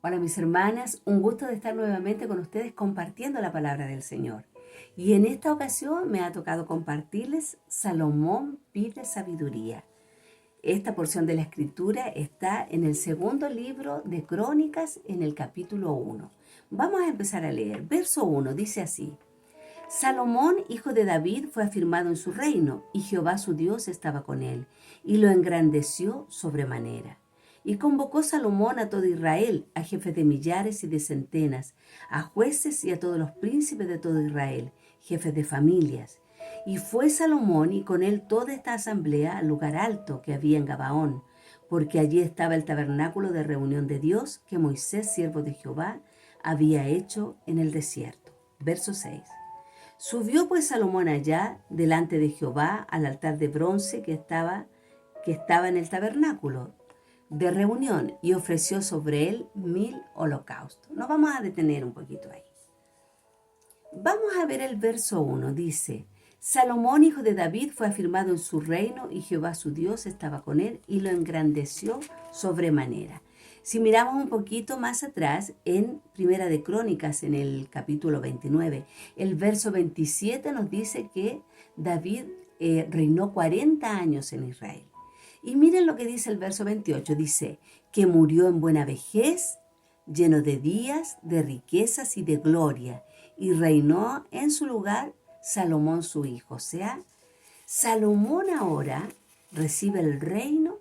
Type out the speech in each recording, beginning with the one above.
Hola mis hermanas, un gusto de estar nuevamente con ustedes compartiendo la palabra del Señor. Y en esta ocasión me ha tocado compartirles Salomón pide sabiduría. Esta porción de la escritura está en el segundo libro de Crónicas en el capítulo 1. Vamos a empezar a leer. Verso 1 dice así. Salomón, hijo de David, fue afirmado en su reino, y Jehová su Dios estaba con él, y lo engrandeció sobremanera. Y convocó Salomón a todo Israel, a jefes de millares y de centenas, a jueces y a todos los príncipes de todo Israel, jefes de familias. Y fue Salomón y con él toda esta asamblea al lugar alto que había en Gabaón, porque allí estaba el tabernáculo de reunión de Dios que Moisés, siervo de Jehová, había hecho en el desierto. Verso 6. Subió pues Salomón allá delante de Jehová al altar de bronce que estaba en el tabernáculo de reunión y ofreció sobre él 1000 holocaustos. Nos vamos a detener un poquito ahí. Vamos a ver el verso 1. Dice, Salomón, hijo de David, fue afirmado en su reino y Jehová su Dios estaba con él y lo engrandeció sobremanera. Si miramos un poquito más atrás, en Primera de Crónicas, en el capítulo 29, el verso 27 nos dice que David reinó 40 años en Israel. Y miren lo que dice el verso 28, dice que murió en buena vejez, lleno de días, de riquezas y de gloria, y reinó en su lugar Salomón su hijo. O sea, Salomón ahora recibe el reino,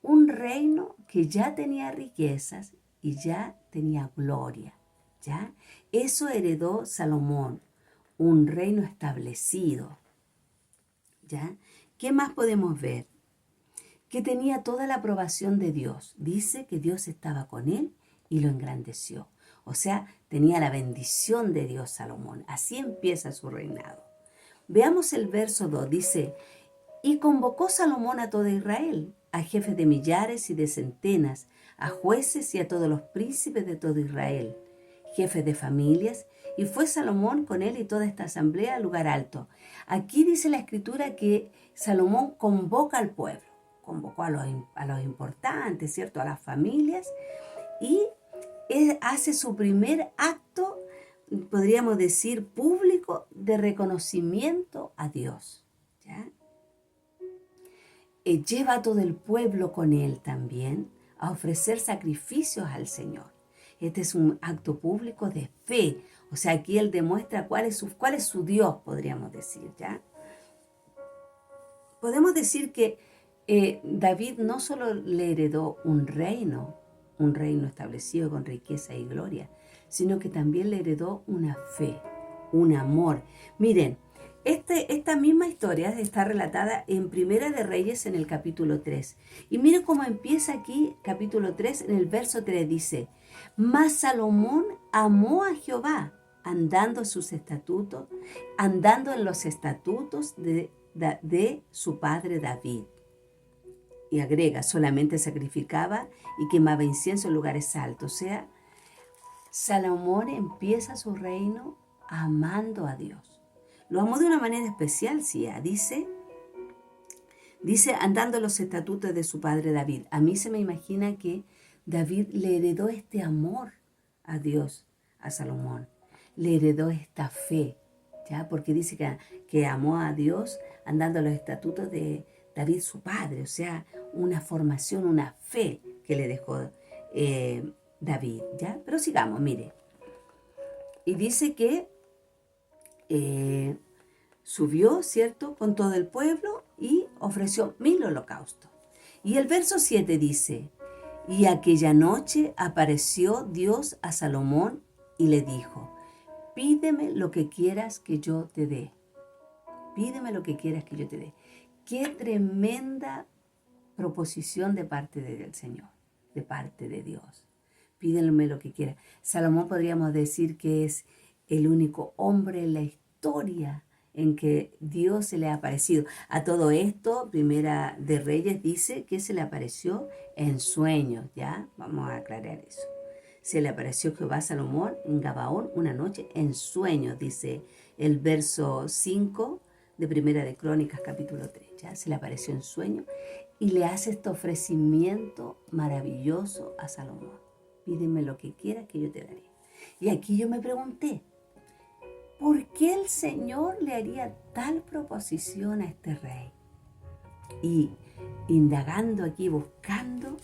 un reino que ya tenía riquezas y ya tenía gloria, ¿ya? Eso heredó Salomón, un reino establecido, ¿ya? ¿Qué más podemos ver? Que tenía toda la aprobación de Dios. Dice que Dios estaba con él y lo engrandeció. O sea, tenía la bendición de Dios Salomón. Así empieza su reinado. Veamos el verso 2. Dice, y convocó Salomón a todo Israel, a jefes de millares y de centenas, a jueces y a todos los príncipes de todo Israel, jefes de familias, y fue Salomón con él y toda esta asamblea al lugar alto. Aquí dice la escritura que Salomón convoca al pueblo, convocó a los importantes, ¿cierto? A las familias, y él hace su primer acto, podríamos decir, público de reconocimiento a Dios, ¿ya? Lleva a todo el pueblo con él también a ofrecer sacrificios al Señor. Este es un acto público de fe. O sea, aquí él demuestra cuál es su Dios, podríamos decir, ¿ya? Podemos decir que David no solo le heredó un reino establecido con riqueza y gloria, sino que también le heredó una fe, un amor. Miren, esta misma historia está relatada en Primera de Reyes en el capítulo 3. Y miren cómo empieza aquí, capítulo 3, en el verso 3 dice, mas Salomón amó a Jehová, andando en los estatutos de su padre David. Y agrega, solamente sacrificaba y quemaba incienso en lugares altos. O sea, Salomón empieza su reino amando a Dios. Lo amó de una manera especial, sí. Dice, andando en los estatutos de su padre David. A mí se me imagina que David le heredó este amor a Dios, a Salomón. Le heredó esta fe, ¿ya? Porque dice que amó a Dios andando en los estatutos de David, su padre. O sea, una formación, una fe que le dejó David, ¿ya? Pero sigamos, mire. Y dice que subió, ¿cierto?, con todo el pueblo y ofreció 1000 holocaustos. Y el verso 7 dice, y aquella noche apareció Dios a Salomón y le dijo, pídeme lo que quieras que yo te dé. Pídeme lo que quieras que yo te dé. Qué tremenda proposición de parte del Señor, de parte de Dios. Pídeme lo que quieras. Salomón podríamos decir que es el único hombre en la historia en que Dios se le ha aparecido. A todo esto, Primera de Reyes dice que se le apareció en sueños, ¿ya? Vamos a aclarar eso. Se le apareció Jehová a Salomón en Gabaón una noche en sueños, dice el verso 5 de Primera de Crónicas, capítulo 3, ¿ya? Se le apareció en sueños y le hace este ofrecimiento maravilloso a Salomón. Pídeme lo que quieras que yo te daré. Y aquí yo me pregunté, ¿por qué el Señor le haría tal proposición a este rey? Y indagando aquí, buscando,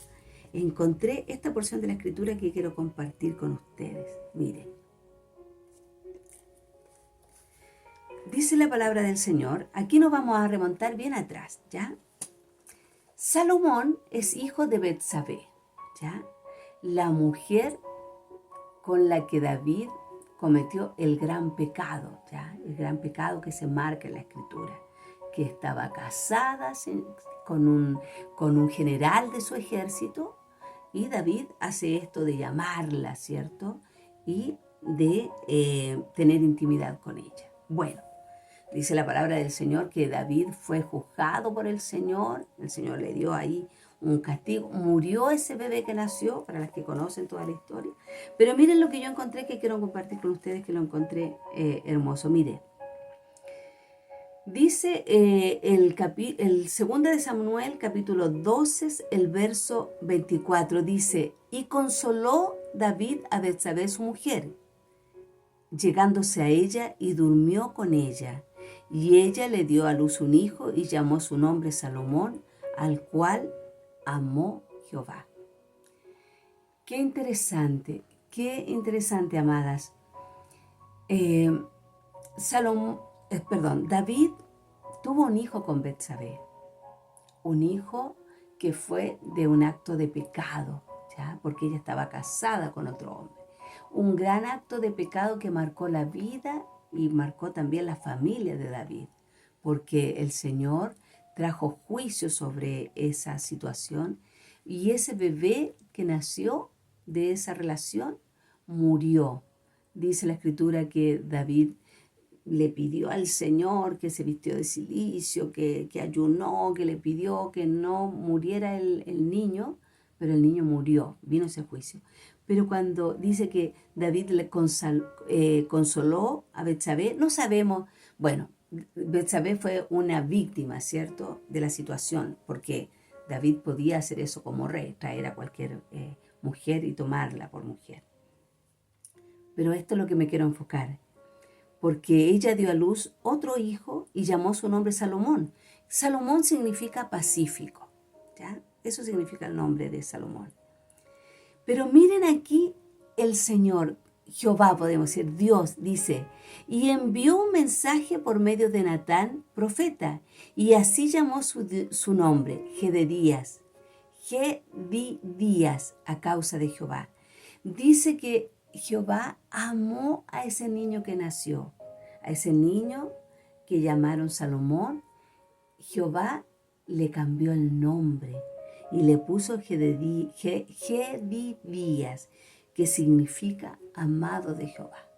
encontré esta porción de la Escritura que quiero compartir con ustedes. Miren, dice la palabra del Señor, aquí nos vamos a remontar bien atrás, ¿ya? Salomón es hijo de Betsabé, ¿ya? La mujer con la que David cometió el gran pecado, ¿ya? El gran pecado que se marca en la Escritura, que estaba casada con un general de su ejército, y David hace esto de llamarla, ¿cierto? Y de tener intimidad con ella. Bueno, dice la palabra del Señor que David fue juzgado por el Señor le dio ahí un castigo, murió ese bebé que nació, para las que conocen toda la historia. Pero miren lo que yo encontré, que quiero compartir con ustedes, que lo encontré hermoso. Miren, dice el 2 de Samuel, capítulo 12, el verso 24, dice, y consoló David a Betsabé su mujer, llegándose a ella y durmió con ella. Y ella le dio a luz un hijo y llamó su nombre Salomón, al cual amó Jehová. Qué interesante, amadas. David tuvo un hijo con Betsabé, un hijo que fue de un acto de pecado, ¿ya? Porque ella estaba casada con otro hombre. Un gran acto de pecado que marcó la vida y marcó también la familia de David, porque el Señor trajo juicio sobre esa situación y ese bebé que nació de esa relación murió. Dice la Escritura que David le pidió al Señor, que se vistió de cilicio, que ayunó, que le pidió que no muriera el niño, pero el niño murió, vino ese juicio. Pero cuando dice que David le consoló a Betsabé, no sabemos, bueno, Betsabé fue una víctima, ¿cierto?, de la situación, porque David podía hacer eso como rey, traer a cualquier mujer y tomarla por mujer. Pero esto es lo que me quiero enfocar, porque ella dio a luz otro hijo y llamó su nombre Salomón. Salomón significa pacífico, ¿ya? Eso significa el nombre de Salomón. Pero miren aquí el Señor, Jehová, podemos decir, Dios, dice, y envió un mensaje por medio de Natán, profeta, y así llamó su nombre, Jedidías, a causa de Jehová. Dice que Jehová amó a ese niño que nació, a ese niño que llamaron Salomón. Jehová le cambió el nombre y le puso Jedidías, que significa amado de Jehová.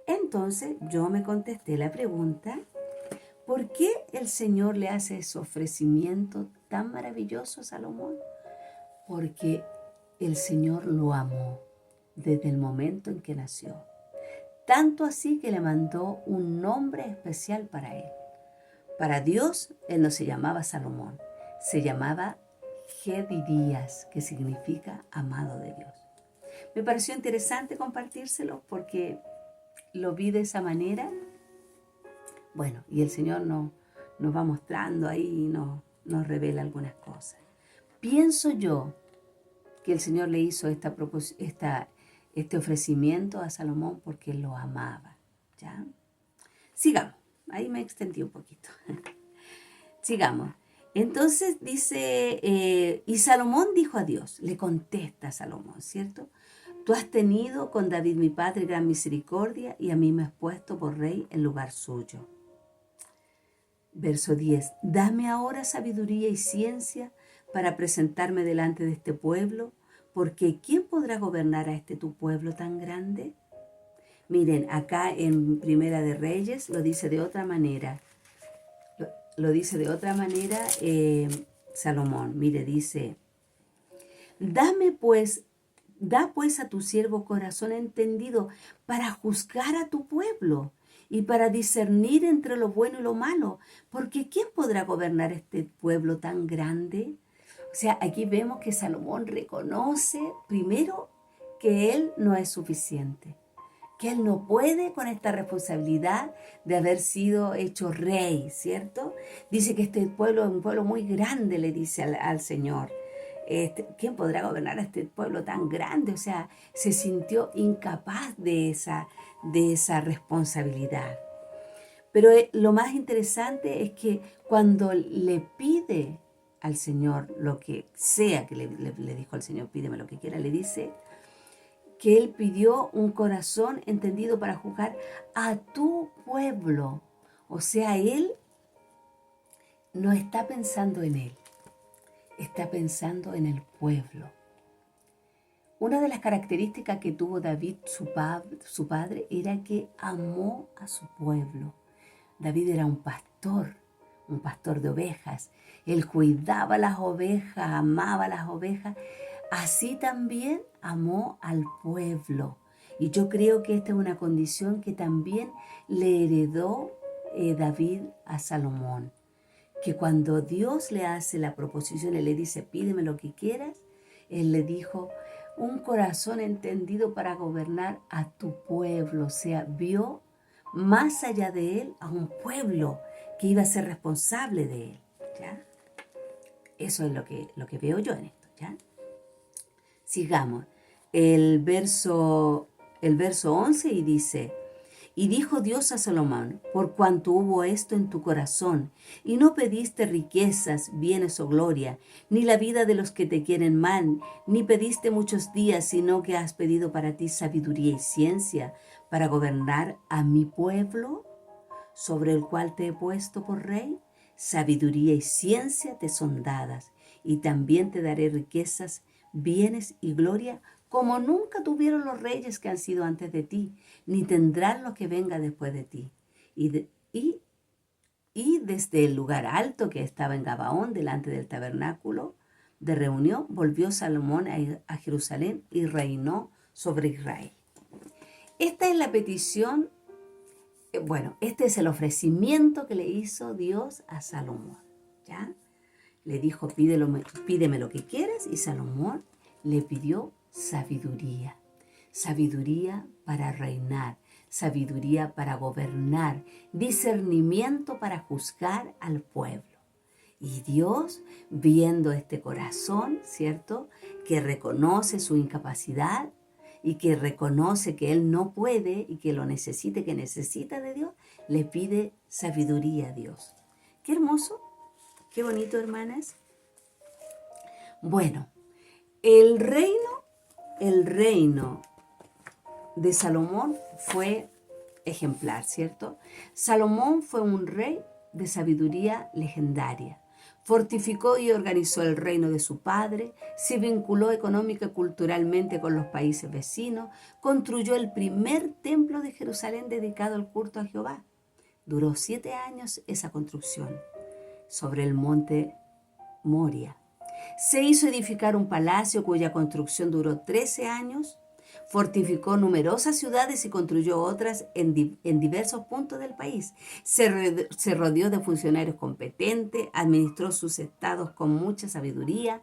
Entonces yo me contesté la pregunta, ¿por qué el Señor le hace ese ofrecimiento tan maravilloso a Salomón? Porque el Señor lo amó desde el momento en que nació. Tanto así que le mandó un nombre especial para él. Para Dios, él no se llamaba Salomón, se llamaba Jedidías, que significa amado de Dios. Me pareció interesante compartírselo porque lo vi de esa manera. Bueno, y el Señor nos va mostrando ahí y nos revela algunas cosas. Pienso yo que el Señor le hizo este ofrecimiento a Salomón porque lo amaba, ¿ya? Sigamos, ahí me extendí un poquito. Sigamos. Entonces dice, y Salomón dijo a Dios, le contesta a Salomón, ¿cierto? Tú has tenido con David mi padre gran misericordia y a mí me has puesto por rey en lugar suyo. Verso 10, dame ahora sabiduría y ciencia para presentarme delante de este pueblo, porque ¿quién podrá gobernar a este tu pueblo tan grande? Miren, acá en Primera de Reyes lo dice de otra manera. Lo dice de otra manera Salomón. Mire, dice, da pues a tu siervo corazón entendido para juzgar a tu pueblo y para discernir entre lo bueno y lo malo, porque ¿quién podrá gobernar este pueblo tan grande? O sea, aquí vemos que Salomón reconoce primero que él no es suficiente, que él no puede con esta responsabilidad de haber sido hecho rey, ¿cierto? Dice que este pueblo es un pueblo muy grande, le dice al Señor. ¿Quién podrá gobernar a este pueblo tan grande? O sea, se sintió incapaz de esa responsabilidad. Pero lo más interesante es que cuando le pide al Señor lo que sea que le dijo al Señor, pídeme lo que quiera, le dice que él pidió un corazón entendido para juzgar a tu pueblo. O sea, él no está pensando en él, está pensando en el pueblo. Una de las características que tuvo David, su padre, era que amó a su pueblo. David era un pastor de ovejas. Él cuidaba las ovejas, amaba las ovejas. Así también amó al pueblo. Y yo creo que esta es una condición que también le heredó David a Salomón. Que cuando Dios le hace la proposición y le dice, pídeme lo que quieras, él le dijo, un corazón entendido para gobernar a tu pueblo. O sea, vio más allá de él a un pueblo que iba a ser responsable de él. ¿Ya? Eso es lo que veo yo en esto. ¿Ya? Sigamos. El verso 11 y dice, y dijo Dios a Salomón, por cuanto hubo esto en tu corazón, y no pediste riquezas, bienes o gloria, ni la vida de los que te quieren mal, ni pediste muchos días, sino que has pedido para ti sabiduría y ciencia, para gobernar a mi pueblo, sobre el cual te he puesto por rey, sabiduría y ciencia te son dadas, y también te daré riquezas, bienes y gloria, como nunca tuvieron los reyes que han sido antes de ti, ni tendrán lo que venga después de ti. Y desde el lugar alto que estaba en Gabaón, delante del tabernáculo de reunión, volvió Salomón a Jerusalén y reinó sobre Israel. Esta es la petición, este es el ofrecimiento que le hizo Dios a Salomón. ¿Ya? Le dijo, pídeme lo que quieras, y Salomón le pidió sabiduría. Sabiduría para reinar, sabiduría para gobernar, discernimiento para juzgar al pueblo. Y Dios, viendo este corazón, ¿cierto?, que reconoce su incapacidad y que reconoce que él no puede y que lo necesita, que necesita de Dios, le pide sabiduría a Dios. Qué hermoso, qué bonito, hermanas. Bueno, el reino de Salomón fue ejemplar, ¿cierto? Salomón fue un rey de sabiduría legendaria. Fortificó y organizó el reino de su padre, se vinculó económica y culturalmente con los países vecinos, construyó el primer templo de Jerusalén dedicado al culto a Jehová. Duró 7 años esa construcción sobre el monte Moria. Se hizo edificar un palacio cuya construcción duró 13 años. Fortificó numerosas ciudades y construyó otras en diversos puntos del país. Se rodeó de funcionarios competentes, administró sus estados con mucha sabiduría,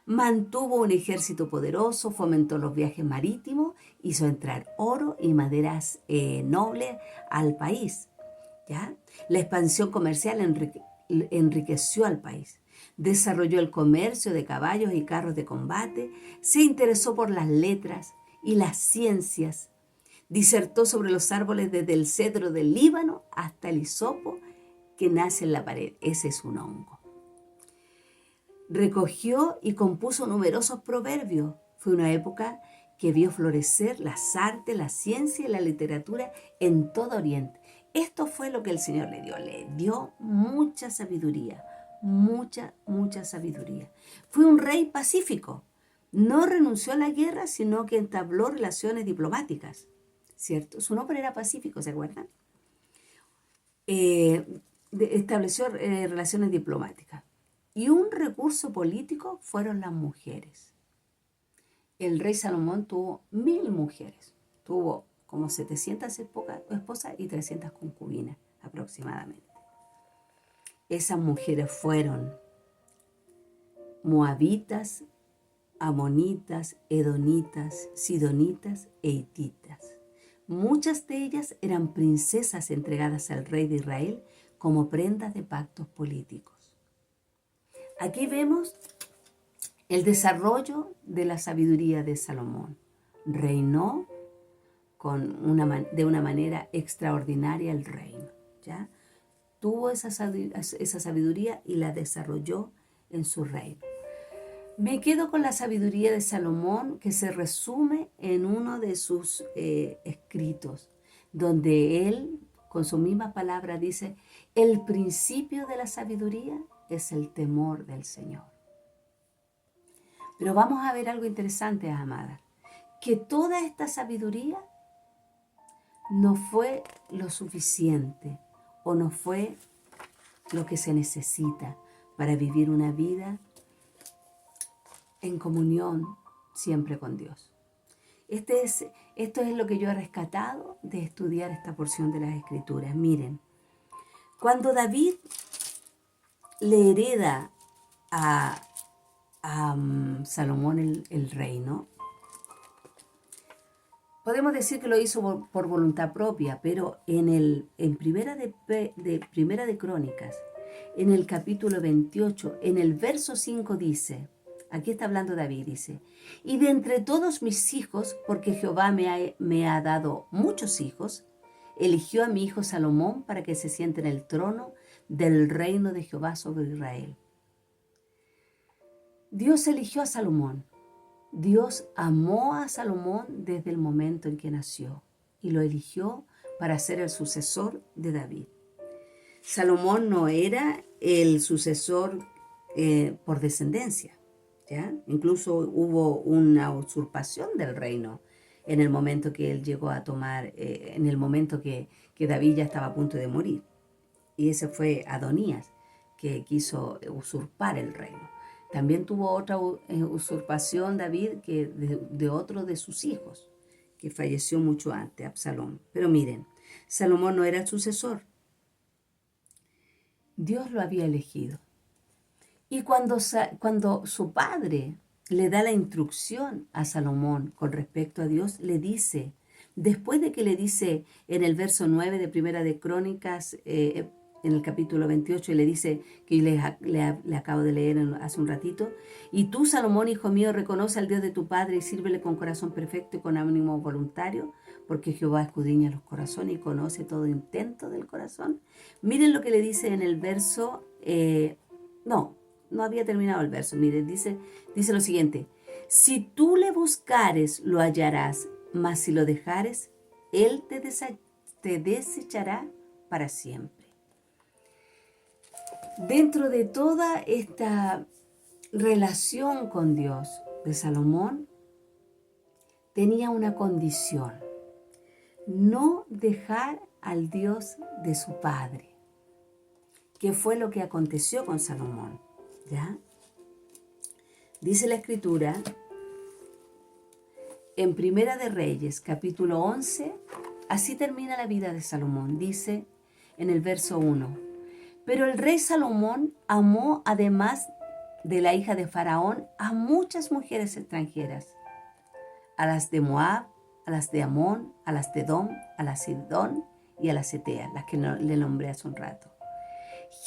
mantuvo un ejército poderoso, fomentó los viajes marítimos, hizo entrar oro y maderas nobles al país. ¿Ya? La expansión comercial enriqueció al país. Desarrolló el comercio de caballos y carros de combate, se interesó por las letras y las ciencias, disertó sobre los árboles desde el cedro del Líbano hasta el hisopo que nace en la pared. Ese es un hongo. Recogió y compuso numerosos proverbios. Fue una época que vio florecer las artes, la ciencia y la literatura en todo Oriente. Esto fue lo que el Señor le dio mucha sabiduría, mucha sabiduría. Fue un rey pacífico. No renunció a la guerra, sino que entabló relaciones diplomáticas, ¿cierto? Su nombre era Pacífico, ¿se acuerdan? Estableció relaciones diplomáticas. Y un recurso político fueron las mujeres. El rey Salomón tuvo 1000 mujeres. Tuvo como 700 esposas y 300 concubinas aproximadamente. Esas mujeres fueron moabitas, amonitas, edonitas, sidonitas e hititas. Muchas de ellas eran princesas entregadas al rey de Israel como prendas de pactos políticos. Aquí vemos el desarrollo de la sabiduría de Salomón. Reinó de una manera extraordinaria el reino, ¿ya? Tuvo esa sabiduría y la desarrolló en su reino. Me quedo con la sabiduría de Salomón, que se resume en uno de sus escritos, donde él, con su misma palabra, dice: el principio de la sabiduría es el temor del Señor. Pero vamos a ver algo interesante, amadas, que toda esta sabiduría no fue lo suficiente o no fue lo que se necesita para vivir una vida en comunión siempre con Dios. Esto es lo que yo he rescatado de estudiar esta porción de las Escrituras. Miren, cuando David le hereda a Salomón el reino, podemos decir que lo hizo por voluntad propia, pero en Primera de Crónicas, en el capítulo 28, en el verso 5 dice, aquí está hablando David, dice: y de entre todos mis hijos, porque Jehová me ha dado muchos hijos, eligió a mi hijo Salomón para que se siente en el trono del reino de Jehová sobre Israel. Dios eligió a Salomón. Dios amó a Salomón desde el momento en que nació y lo eligió para ser el sucesor de David. Salomón no era el sucesor por descendencia, ¿ya? Incluso hubo una usurpación del reino en el momento que él llegó a tomar, en el momento que David ya estaba a punto de morir. Y ese fue Adonías, que quiso usurpar el reino. También tuvo otra usurpación David de otro de sus hijos, que falleció mucho antes, Absalón. Pero miren, Salomón no era el sucesor. Dios lo había elegido. Y cuando su padre le da la instrucción a Salomón con respecto a Dios, le dice, después de que le dice en el verso 9 de Primera de Crónicas, en el capítulo 28, y le dice, que le acabo de leer hace un ratito: y tú, Salomón, hijo mío, reconoce al Dios de tu padre y sírvele con corazón perfecto y con ánimo voluntario, porque Jehová escudriña los corazones y conoce todo intento del corazón. Miren lo que le dice en el verso, no había terminado el verso, miren, dice lo siguiente: si tú le buscares, lo hallarás, mas si lo dejares, él te desechará para siempre. Dentro de toda esta relación con Dios de Salomón, tenía una condición: no dejar al Dios de su padre, que fue lo que aconteció con Salomón, ¿ya? Dice la Escritura en Primera de Reyes, capítulo 11, así termina la vida de Salomón. Dice en el verso 1: pero el rey Salomón amó, además de la hija de Faraón, a muchas mujeres extranjeras, a las de Moab, a las de Amón, a las de Edom, a las de Sidón y a las Eteas, las que le nombré hace un rato.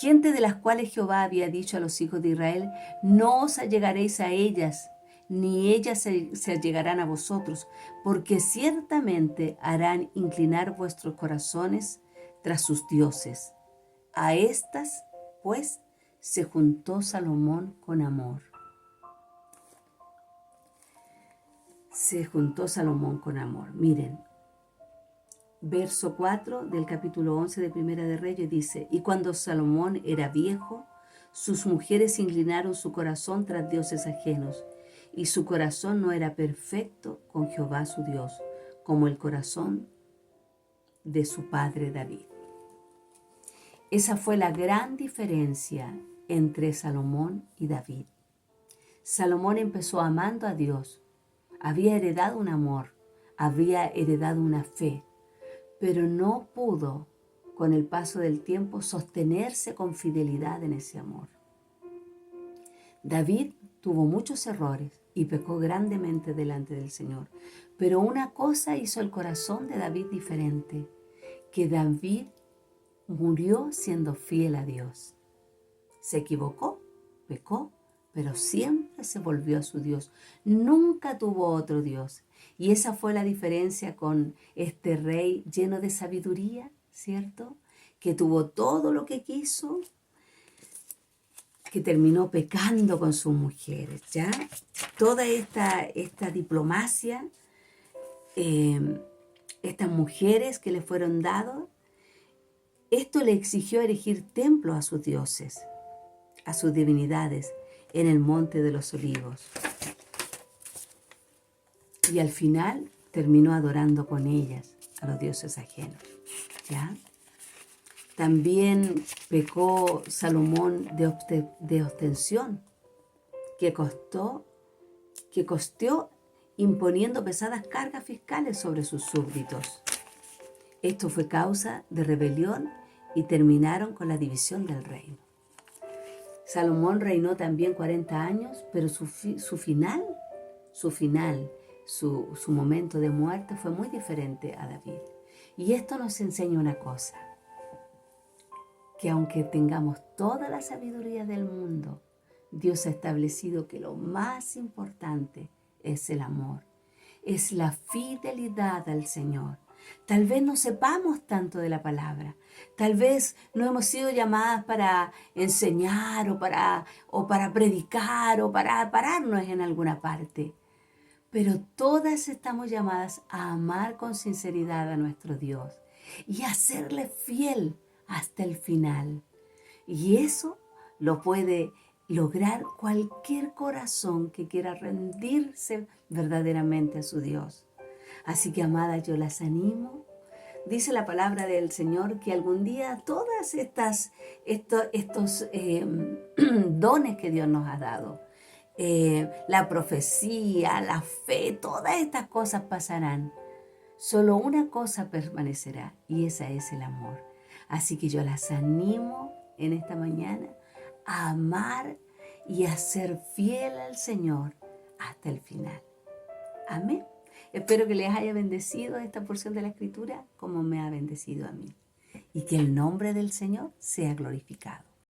Gente de las cuales Jehová había dicho a los hijos de Israel: no os allegaréis a ellas, ni ellas se allegarán a vosotros, porque ciertamente harán inclinar vuestros corazones tras sus dioses. A estas, pues, se juntó Salomón con amor. Se juntó Salomón con amor. Miren, verso 4 del capítulo 11 de Primera de Reyes dice: y cuando Salomón era viejo, sus mujeres inclinaron su corazón tras dioses ajenos, y su corazón no era perfecto con Jehová su Dios, como el corazón de su padre David. Esa fue la gran diferencia entre Salomón y David. Salomón empezó amando a Dios, había heredado un amor, había heredado una fe, pero no pudo, con el paso del tiempo, sostenerse con fidelidad en ese amor. David tuvo muchos errores, y pecó grandemente delante del Señor. Pero una cosa hizo el corazón de David diferente, que David murió siendo fiel a Dios. Se equivocó, pecó, pero siempre se volvió a su Dios. Nunca tuvo otro Dios. Y esa fue la diferencia con este rey lleno de sabiduría, ¿cierto? Que tuvo todo lo que quiso, que terminó pecando con sus mujeres, ¿ya? Toda esta diplomacia, estas mujeres que le fueron dadas, esto le exigió erigir templos a sus dioses, a sus divinidades, en el monte de los olivos. Y al final terminó adorando con ellas a los dioses ajenos, ¿ya? También pecó Salomón de ostensión, que costeó imponiendo pesadas cargas fiscales sobre sus súbditos. Esto fue causa de rebelión y terminaron con la división del reino. Salomón reinó también 40 años, pero su momento de muerte fue muy diferente a David. Y esto nos enseña una cosa, que aunque tengamos toda la sabiduría del mundo, Dios ha establecido que lo más importante es el amor, es la fidelidad al Señor. Tal vez no sepamos tanto de la palabra, tal vez no hemos sido llamadas para enseñar o para predicar o para pararnos en alguna parte, pero todas estamos llamadas a amar con sinceridad a nuestro Dios y a serle fiel hasta el final. Y eso lo puede lograr cualquier corazón que quiera rendirse verdaderamente a su Dios. Así que, amadas, yo las animo. Dice la palabra del Señor que algún día todas estos dones que Dios nos ha dado, la profecía, la fe, todas estas cosas pasarán. Solo una cosa permanecerá y esa es el amor. Así que yo las animo en esta mañana a amar y a ser fiel al Señor hasta el final. Amén. Espero que les haya bendecido esta porción de la Escritura como me ha bendecido a mí. Y que el nombre del Señor sea glorificado.